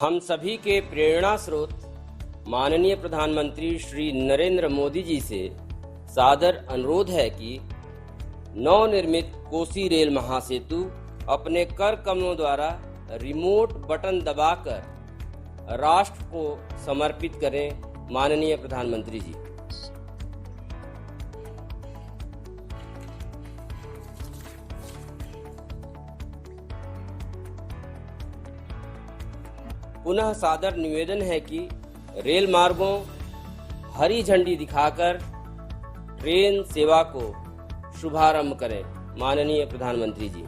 हम सभी के प्रेरणा स्रोत माननीय प्रधानमंत्री श्री नरेंद्र मोदी जी से सादर अनुरोध है कि नवनिर्मित कोसी रेल महासेतु अपने कर कमलों द्वारा रिमोट बटन दबाकर राष्ट्र को समर्पित करें। माननीय प्रधानमंत्री जी। पुनः सादर निवेदन है कि रेल मार्गों हरी झंडी दिखाकर ट्रेन सेवा को शुभारंभ करें। माननीय प्रधानमंत्री जी।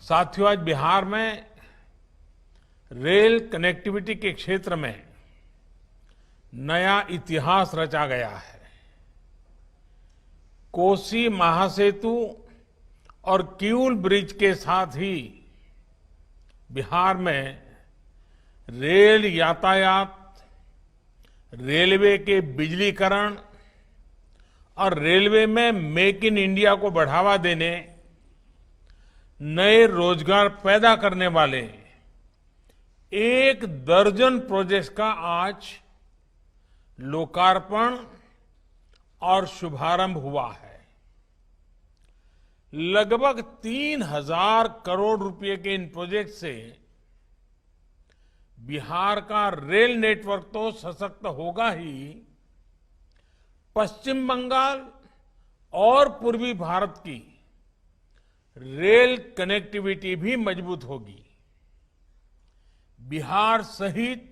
साथियों, आज बिहार में रेल कनेक्टिविटी के क्षेत्र में नया इतिहास रचा गया है। कोसी महासेतु और किऊल ब्रिज के साथ ही बिहार में रेल यातायात, रेलवे के बिजलीकरण और रेलवे में मेक इन इंडिया को बढ़ावा देने, नए रोजगार पैदा करने वाले 1 दर्जन प्रोजेक्ट्स का आज लोकार्पण और शुभारंभ हुआ है। लगभग 3000 करोड़ रुपए के इन प्रोजेक्ट से बिहार का रेल नेटवर्क तो सशक्त होगा ही, पश्चिम बंगाल और पूर्वी भारत की रेल कनेक्टिविटी भी मजबूत होगी। बिहार सहित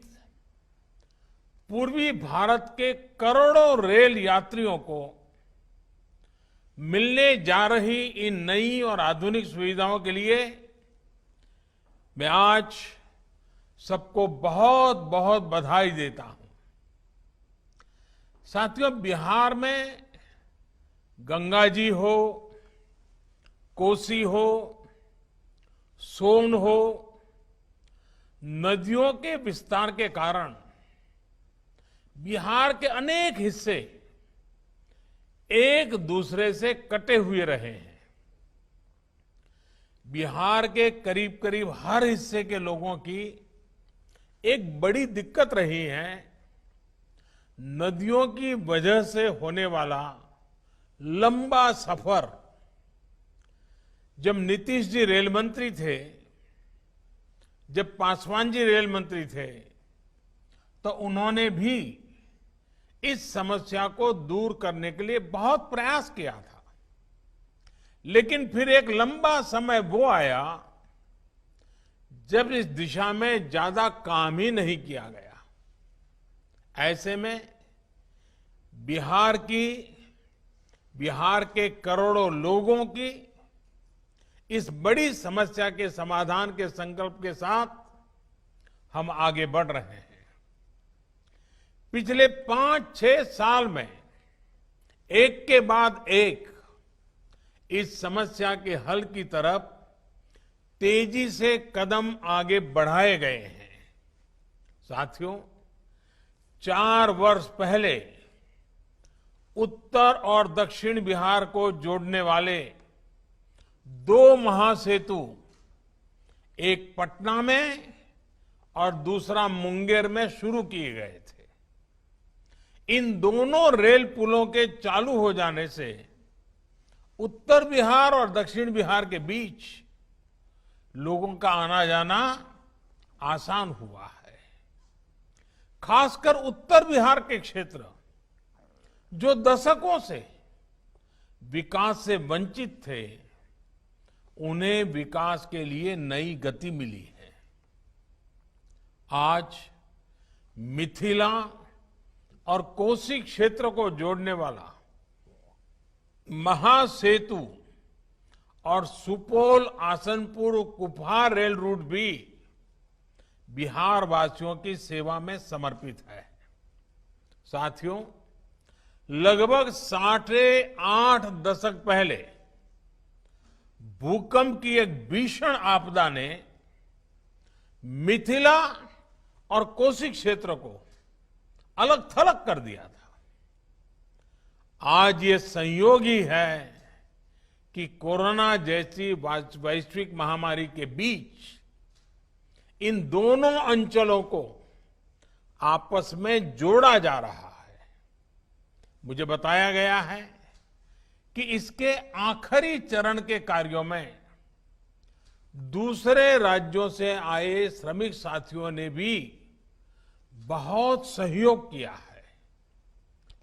पूर्वी भारत के करोड़ों रेल यात्रियों को मिलने जा रही इन नई और आधुनिक सुविधाओं के लिए मैं आज सबको बहुत बहुत बधाई देता हूं। साथियों, बिहार में गंगा जी हो, कोसी हो, सोन हो, नदियों के विस्तार के कारण बिहार के अनेक हिस्से एक दूसरे से कटे हुए रहे हैं। बिहार के करीब करीब हर हिस्से के लोगों की एक बड़ी दिक्कत रही है नदियों की वजह से होने वाला लंबा सफर। जब नीतीश जी रेल मंत्री थे, जब पासवान जी रेल मंत्री थे, तो उन्होंने भी इस समस्या को दूर करने के लिए बहुत प्रयास किया था। लेकिन फिर एक लंबा समय वो आया जब इस दिशा में ज्यादा काम ही नहीं किया गया। ऐसे में बिहार के करोड़ों लोगों की इस बड़ी समस्या के समाधान के संकल्प के साथ हम आगे बढ़ रहे हैं। पिछले 5-6 साल में एक के बाद एक इस समस्या के हल की तरफ तेजी से कदम आगे बढ़ाए गए हैं। साथियों, 4 वर्ष पहले उत्तर और दक्षिण बिहार को जोड़ने वाले 2 महासेतु, एक पटना में और दूसरा मुंगेर में शुरू किए गए थे। इन दोनों रेल पुलों के चालू हो जाने से उत्तर बिहार और दक्षिण बिहार के बीच लोगों का आना जाना आसान हुआ है। खासकर उत्तर बिहार के क्षेत्र जो दशकों से विकास से वंचित थे, उन्हें विकास के लिए नई गति मिली है। आज मिथिला और कोसी क्षेत्र को जोड़ने वाला महासेतु और सुपौल आसनपुर कुपहा रेल रूट भी बिहार वासियों की सेवा में समर्पित है। साथियों, लगभग 8.5 दशक पहले भूकंप की एक भीषण आपदा ने मिथिला और कोसी क्षेत्र को अलग थलग कर दिया था। आज ये संयोग ही है कि कोरोना जैसी वैश्विक महामारी के बीच इन दोनों अंचलों को आपस में जोड़ा जा रहा है। मुझे बताया गया है कि इसके आखिरी चरण के कार्यों में दूसरे राज्यों से आए श्रमिक साथियों ने भी बहुत सहयोग किया है।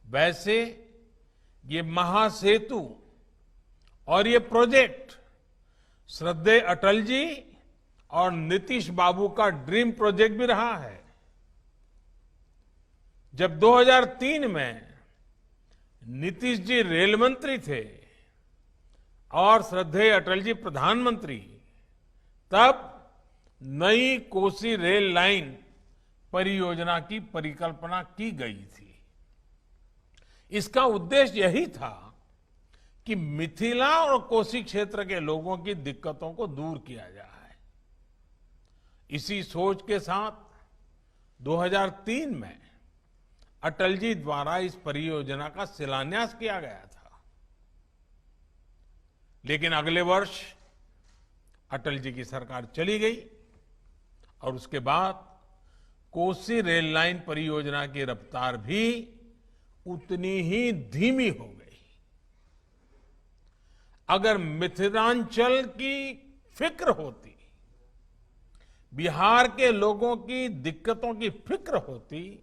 वैसे ये महासेतु और ये प्रोजेक्ट श्रद्धेय अटल जी और नीतीश बाबू का ड्रीम प्रोजेक्ट भी रहा है। जब 2003 में नीतीश जी रेल मंत्री थे और श्रद्धेय अटल जी प्रधानमंत्री, तब नई कोसी रेल लाइन परियोजना की परिकल्पना की गई थी। इसका उद्देश्य यही था कि मिथिला और कोसी क्षेत्र के लोगों की दिक्कतों को दूर किया जाए। इसी सोच के साथ 2003 में अटल जी द्वारा इस परियोजना का शिलान्यास किया गया था। लेकिन अगले वर्ष अटल जी की सरकार चली गई और उसके बाद कोसी रेल लाइन परियोजना की रफ्तार भी उतनी ही धीमी हो गई। अगर मिथिलांचल की फिक्र होती, बिहार के लोगों की दिक्कतों की फिक्र होती,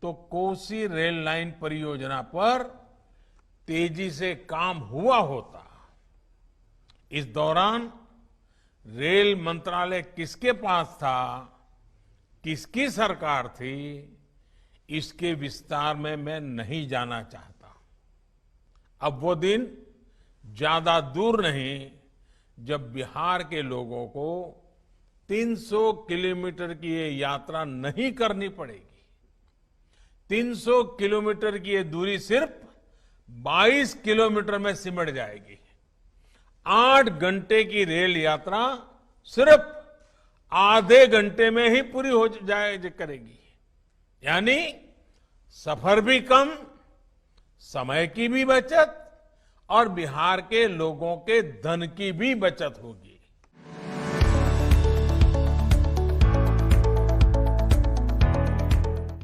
तो कोसी रेल लाइन परियोजना पर तेजी से काम हुआ होता। इस दौरान रेल मंत्रालय किसके पास था, किसकी सरकार थी, इसके विस्तार में मैं नहीं जाना चाहता। अब वो दिन ज्यादा दूर नहीं जब बिहार के लोगों को 300 किलोमीटर की ये यात्रा नहीं करनी पड़ेगी। 300 किलोमीटर की ये दूरी सिर्फ 22 किलोमीटर में सिमट जाएगी। 8 घंटे की रेल यात्रा सिर्फ आधे घंटे में ही पूरी हो जाए करेगी। यानी सफर भी कम, समय की भी बचत और बिहार के लोगों के धन की भी बचत होगी।